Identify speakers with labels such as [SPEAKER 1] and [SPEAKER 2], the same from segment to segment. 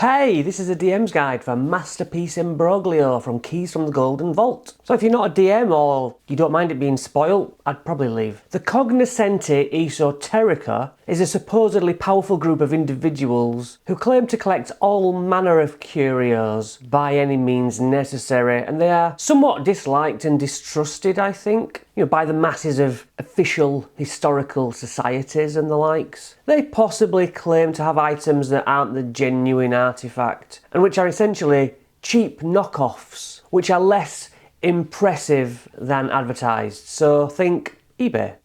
[SPEAKER 1] Hey, this is a DM's guide for Masterpiece Imbroglio from Keys from the Golden Vault. So if you're not a DM or you don't mind it being spoilt, I'd probably leave. The Cognoscenti Esoterica is a supposedly powerful group of individuals who claim to collect all manner of curios by any means necessary, and they are somewhat disliked and distrusted, I think, by the masses of official historical societies and the likes. They possibly claim to have items that aren't the genuine artifact, and which are essentially cheap knockoffs, which are less impressive than advertised. So think eBay.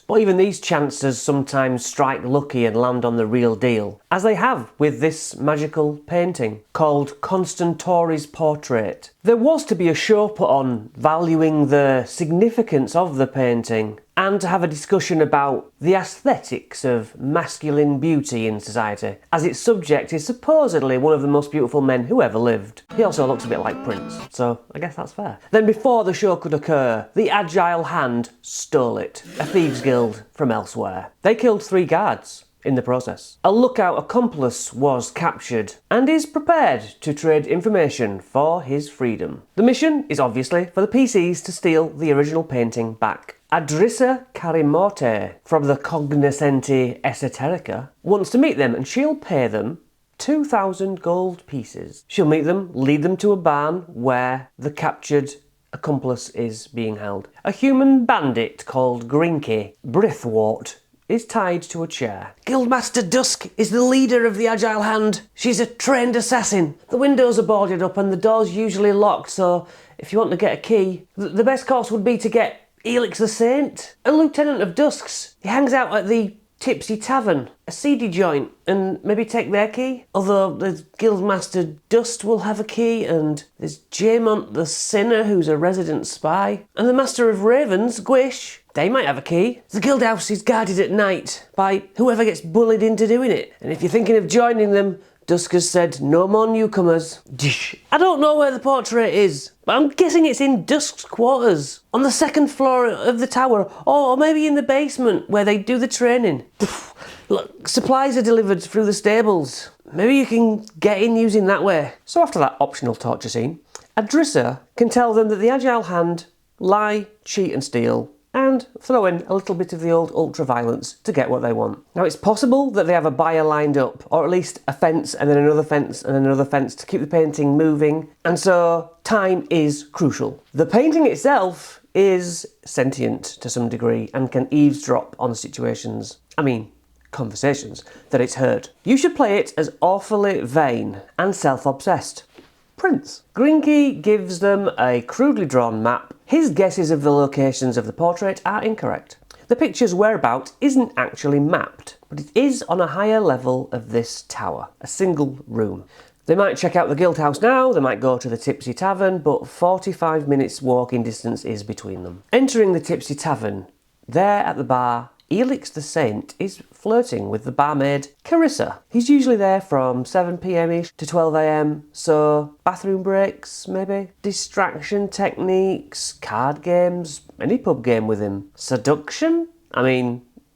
[SPEAKER 1] But even these chancers sometimes strike lucky and land on the real deal, as they have with this magical painting called Constantori's Portrait. There was to be a show put on valuing the significance of the painting and to have a discussion about the aesthetics of masculine beauty in society, as its subject is supposedly one of the most beautiful men who ever lived. He also looks a bit like Prince, so I guess that's fair. Then before the show could occur, the Agile Hand stole it, a thieves guild from elsewhere. They killed 3 guards in the process. A lookout accomplice was captured and is prepared to trade information for his freedom. The mission is obviously for the PCs to steal the original painting back. Adrissa Carimorte from the Cognoscenti Esoterica wants to meet them, and she'll pay them 2,000 gold pieces. She'll meet them, lead them to a barn where the captured accomplice is being held. A human bandit called Grinky Brithwort is tied to a chair. Guildmaster Dusk is the leader of the Agile Hand. She's a trained assassin. The windows are boarded up and the door's usually locked, so if you want to get a key, the best course would be to get Elix the Saint, a lieutenant of Dusk's. He hangs out at the Tipsy Tavern, a seedy joint, and maybe take their key. Although the Guildmaster Dust will have a key, and there's Jaemont the Sinner, who's a resident spy, and the Master of Ravens, Gwish. They might have a key. The guild house is guarded at night by whoever gets bullied into doing it. And if you're thinking of joining them, Dusk has said no more newcomers. I don't know where the portrait is, but I'm guessing it's in Dusk's quarters, on the 2nd floor of the tower, or maybe in the basement where they do the training. Look, supplies are delivered through the stables. Maybe you can get in using that way. So after that optional torture scene, Adrissa can tell them that the Agile Hand lie, cheat and steal, and throw in a little bit of the old ultra-violence to get what they want. Now it's possible that they have a buyer lined up, or at least a fence and then another fence and another fence to keep the painting moving, and so time is crucial. The painting itself is sentient to some degree and can eavesdrop on conversations that it's heard. You should play it as awfully vain and self-obsessed. Prince. Grinky gives them a crudely drawn map. His guesses of the locations of the portrait are incorrect. The picture's whereabout isn't actually mapped, but it is on a higher level of this tower, a single room. They might check out the guild house now, they might go to the Tipsy Tavern, but 45 minutes walking distance is between them. Entering the Tipsy Tavern, there at the bar, Elix the Saint is flirting with the barmaid Carissa. He's usually there from 7pm-ish to 12am, so bathroom breaks maybe? Distraction techniques, card games, any pub game with him. Seduction?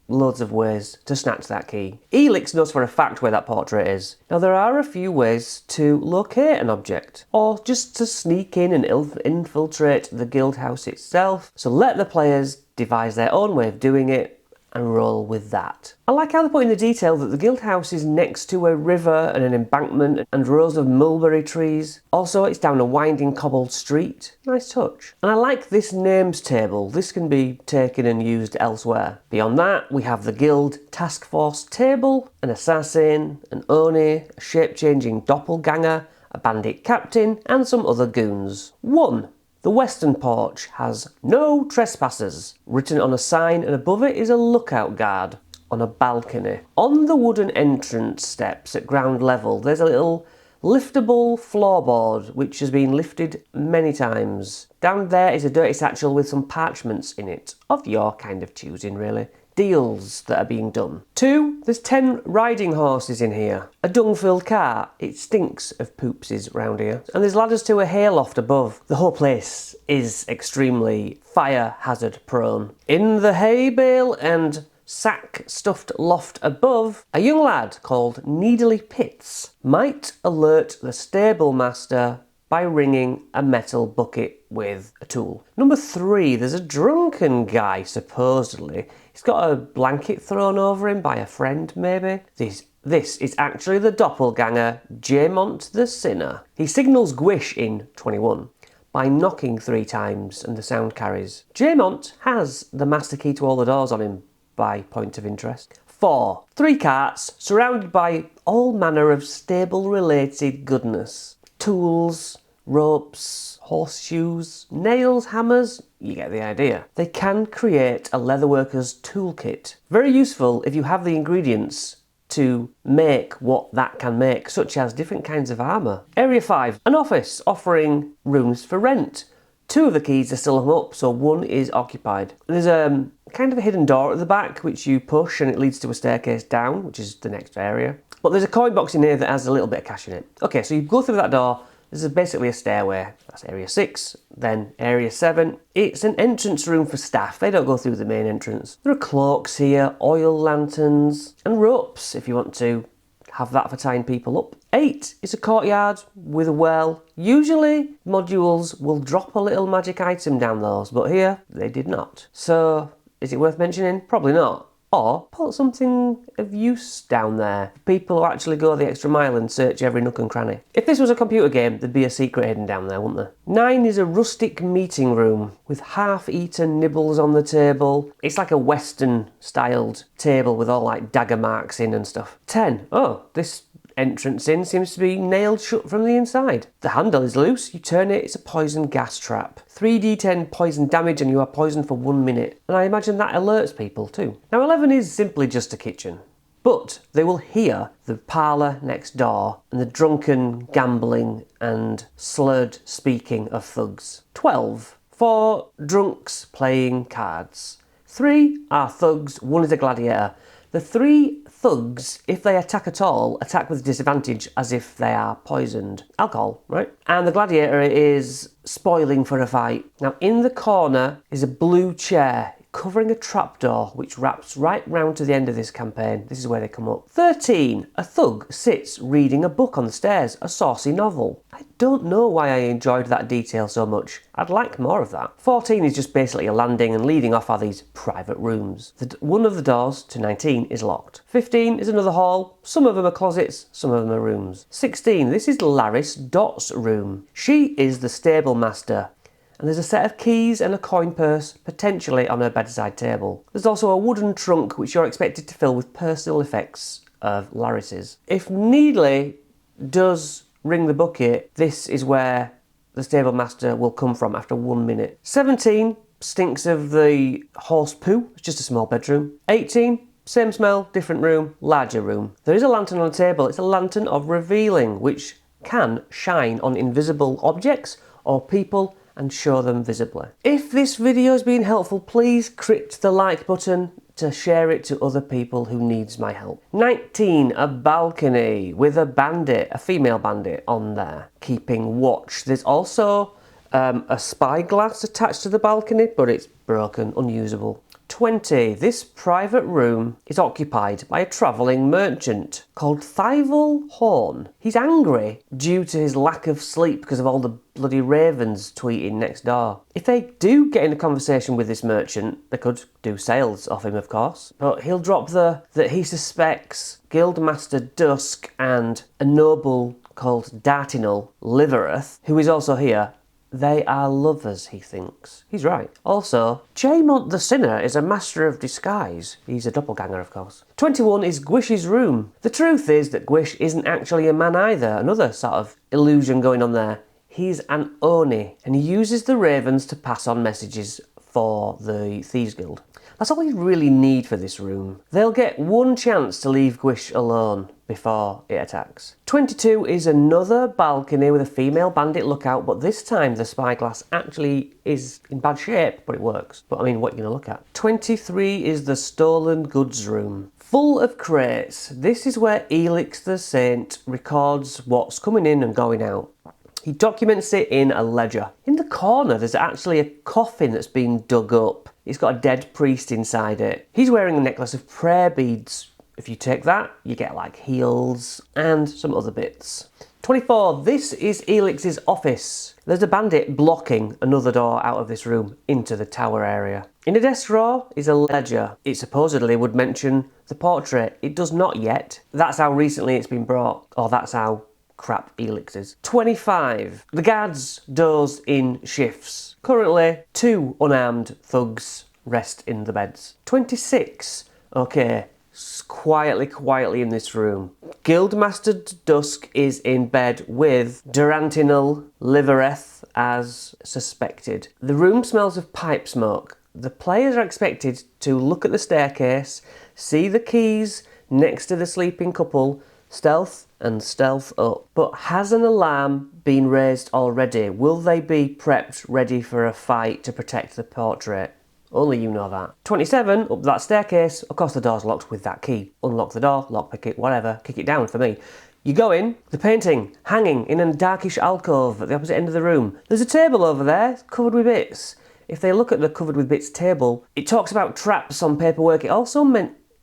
[SPEAKER 1] Loads of ways to snatch that key. Elix knows for a fact where that portrait is. Now there are a few ways to locate an object, or just to sneak in and infiltrate the guild house itself, so let the players devise their own way of doing it and roll with that. I like how they put in the detail that the guild house is next to a river and an embankment and rows of mulberry trees. Also, it's down a winding cobbled street. Nice touch. And I like this names table. This can be taken and used elsewhere. Beyond that, we have the guild task force table, an assassin, an oni, a shape-changing doppelganger, a bandit captain, and some other goons. 1. The western porch has "No trespassers" written on a sign, and above it is a lookout guard on a balcony. On the wooden entrance steps at ground level, there's a little liftable floorboard which has been lifted many times. Down there is a dirty satchel with some parchments in it, of your kind of choosing really. Deals that are being done. 2, there's 10 riding horses in here. A dung-filled car. It stinks of poopses round here. And there's ladders to a hayloft above. The whole place is extremely fire hazard prone. In the hay bale and sack stuffed loft above, a young lad called Needly Pitts might alert the stable master by ringing a metal bucket with a tool. Number 3, there's a drunken guy, supposedly. He's got a blanket thrown over him by a friend, maybe. This is actually the doppelganger, Jaymont the Sinner. He signals Gwish in 21 by knocking 3 times and the sound carries. Jaymont has the master key to all the doors on him by point of interest. 4, 3 carts surrounded by all manner of stable-related goodness. Tools, ropes, horseshoes, nails, hammers, you get the idea. They can create a leatherworker's toolkit. Very useful if you have the ingredients to make what that can make, such as different kinds of armour. Area 5, an office offering rooms for rent. 2 of the keys are still hung up, so 1 is occupied. There's a kind of a hidden door at the back which you push and it leads to a staircase down, which is the next area. But there's a coin box in here that has a little bit of cash in it. Okay, so you go through that door. This is basically a stairway. That's area 6. Then area 7. It's an entrance room for staff. They don't go through the main entrance. There are cloaks here, oil lanterns, and ropes if you want to have that for tying people up. 8 is a courtyard with a well. Usually modules will drop a little magic item down those, but here they did not. So is it worth mentioning? Probably not. Or put something of use down there. People who actually go the extra mile and search every nook and cranny. If this was a computer game, there'd be a secret hidden down there, wouldn't there? 9 is a rustic meeting room with half-eaten nibbles on the table. It's like a Western-styled table with all like dagger marks in and stuff. 10. Oh, this entrance in seems to be nailed shut from the inside. The handle is loose, you turn it, it's a poison gas trap. 3d10 poison damage and you are poisoned for 1 minute. And I imagine that alerts people too. Now 11 is simply just a kitchen. But they will hear the parlour next door and the drunken gambling and slurred speaking of thugs. 12. 4 drunks playing cards. 3 are thugs, 1 is a gladiator. The 3 thugs, if they attack at all, attack with disadvantage as if they are poisoned. Alcohol, right? And the gladiator is spoiling for a fight. Now in the corner is a blue chair covering a trapdoor which wraps right round to the end of this campaign. This is where they come up. 13. A thug sits reading a book on the stairs, a saucy novel. I don't know why I enjoyed that detail so much. I'd like more of that. 14 is just basically a landing and leading off are these private rooms. One of the doors to 19 is locked. 15 is another hall. Some of them are closets, some of them are rooms. 16. This is Laris Dot's room. She is the stable master. And there's a set of keys and a coin purse, potentially on her bedside table. There's also a wooden trunk which you're expected to fill with personal effects of Laris's. If Needly does ring the bucket, this is where the stable master will come from after 1 minute. 17 stinks of the horse poo, it's just a small bedroom. 18, same smell, different room, larger room. There is a lantern on the table, it's a lantern of revealing, which can shine on invisible objects or people and show them visibly. If this video has been helpful, please click the like button to share it to other people who needs my help. 19, a balcony with a bandit, a female bandit on there, keeping watch. There's also a spyglass attached to the balcony, but it's broken, unusable. 20. This private room is occupied by a travelling merchant called Thival Horn. He's angry due to his lack of sleep because of all the bloody ravens tweeting next door. If they do get in a conversation with this merchant, they could do sales off him, of course, but he'll drop that he suspects Guildmaster Dusk and a noble called Dartinal Livereth, who is also here. They are lovers, he thinks. He's right. Also, Jaymont the Sinner is a master of disguise. He's a doppelganger, of course. 21 is Gwish's room. The truth is that Gwish isn't actually a man either. Another sort of illusion going on there. He's an Oni, and he uses the ravens to pass on messages for the Thieves Guild. That's all you really need for this room. They'll get 1 chance to leave Gwish alone before it attacks. 22 is another balcony with a female bandit lookout, but this time the spyglass actually is in bad shape, but it works. But I mean, what are you gonna look at? 23 is the stolen goods room. Full of crates. This is where Elix the Saint records what's coming in and going out. He documents it in a ledger. In the corner, there's actually a coffin that's been dug up. It's got a dead priest inside it. He's wearing a necklace of prayer beads. If you take that, you get like heals and some other bits. 24. This is Elix's office. There's a bandit blocking another door out of this room into the tower area. In a desk drawer is a ledger. It supposedly would mention the portrait. It does not yet. That's how recently it's been brought, or that's how crap Elix is. 25. The guards doze in shifts. Currently, 2 unarmed thugs rest in the beds. 26. Okay. Quietly in this room. Guildmaster Dusk is in bed with Durantinal Livereth as suspected. The room smells of pipe smoke. The players are expected to look at the staircase, see the keys next to the sleeping couple, stealth up. But has an alarm been raised already? Will they be prepped, ready for a fight to protect the portrait? Only you know that. 27, up that staircase. Of course the door's locked with that key. Unlock the door, lockpick it, whatever. Kick it down for me. You go in, the painting hanging in a darkish alcove at the opposite end of the room. There's a table over there covered with bits. If they look at the covered with bits table, it talks about traps on paperwork. It also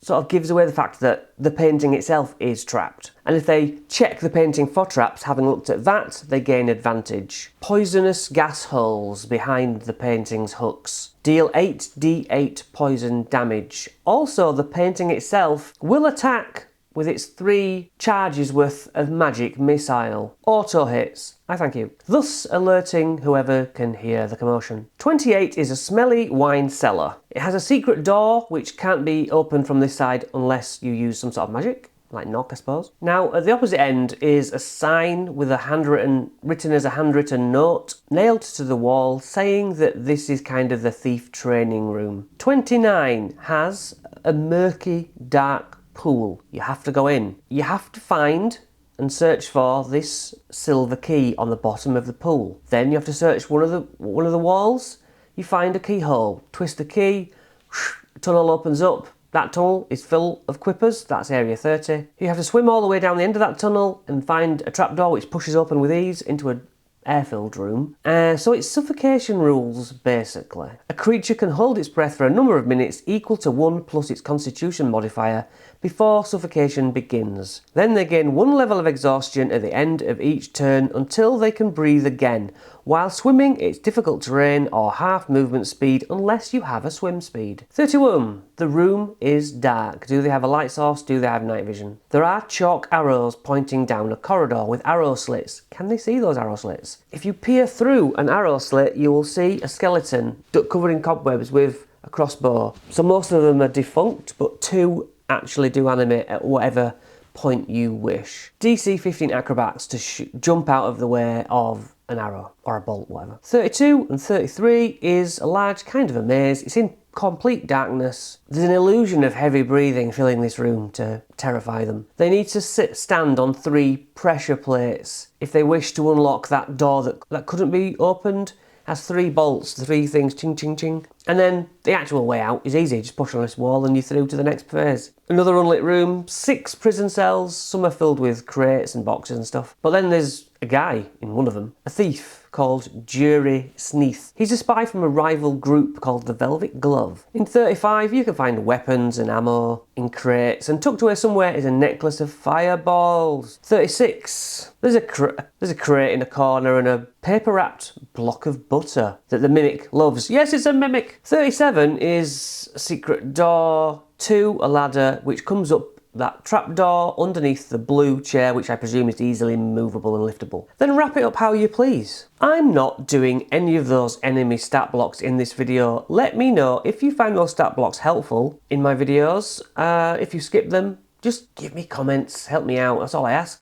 [SPEAKER 1] sort of gives away the fact that the painting itself is trapped. And if they check the painting for traps, having looked at that, they gain advantage. Poisonous gas holes behind the painting's hooks. Deal 8d8 poison damage. Also, the painting itself will attack with its 3 charges worth of magic missile. Auto hits. I thank you. Thus alerting whoever can hear the commotion. 28 is a smelly wine cellar. It has a secret door which can't be opened from this side unless you use some sort of magic. Like knock, I suppose. Now, at the opposite end is a sign with written as a handwritten note, nailed to the wall, saying that this is kind of the thief training room. 29 has a murky, dark pool. You have to go in. You have to find and search for this silver key on the bottom of the pool. Then you have to search one of the walls. You find a keyhole. Twist the key. Tunnel opens up. That tunnel is full of quippers, that's area 30. You have to swim all the way down the end of that tunnel and find a trapdoor which pushes open with ease into an air-filled room. So it's suffocation rules, basically. A creature can hold its breath for a number of minutes equal to 1 plus its constitution modifier before suffocation begins. Then they gain 1 level of exhaustion at the end of each turn until they can breathe again. While swimming, it's difficult terrain or half movement speed unless you have a swim speed. 31. The room is dark. Do they have a light source? Do they have night vision? There are chalk arrows pointing down a corridor with arrow slits. Can they see those arrow slits? If you peer through an arrow slit, you will see a skeleton covered in cobwebs with a crossbow. So most of them are defunct, but 2 actually do animate at whatever point you wish. DC 15 acrobats to jump out of the way of an arrow or a bolt, whatever. 32 and 33 is a large kind of a maze. It's in complete darkness. There's an illusion of heavy breathing filling this room to terrify them. They need to stand on 3 pressure plates if they wish to unlock that door that couldn't be opened. Has 3 bolts, 3 things, ching, ching, ching. And then the actual way out is easy. Just push on this wall and you're through to the next phase. Another unlit room, 6 prison cells. Some are filled with crates and boxes and stuff. But then there's a guy in one of them, a thief called Jury Sneath. He's a spy from a rival group called the Velvet Glove. In 35, you can find weapons and ammo in crates, and tucked away somewhere is a necklace of fireballs. 36, there's a crate in a corner and a paper-wrapped block of butter that the mimic loves. Yes, it's a mimic. 37 is a secret door to a ladder which comes up that trapdoor underneath the blue chair, which I presume is easily movable and liftable. Then wrap it up how you please. I'm not doing any of those enemy stat blocks in this video. Let me know if you find those stat blocks helpful in my videos. If you skip them, just give me comments, help me out, that's all I ask.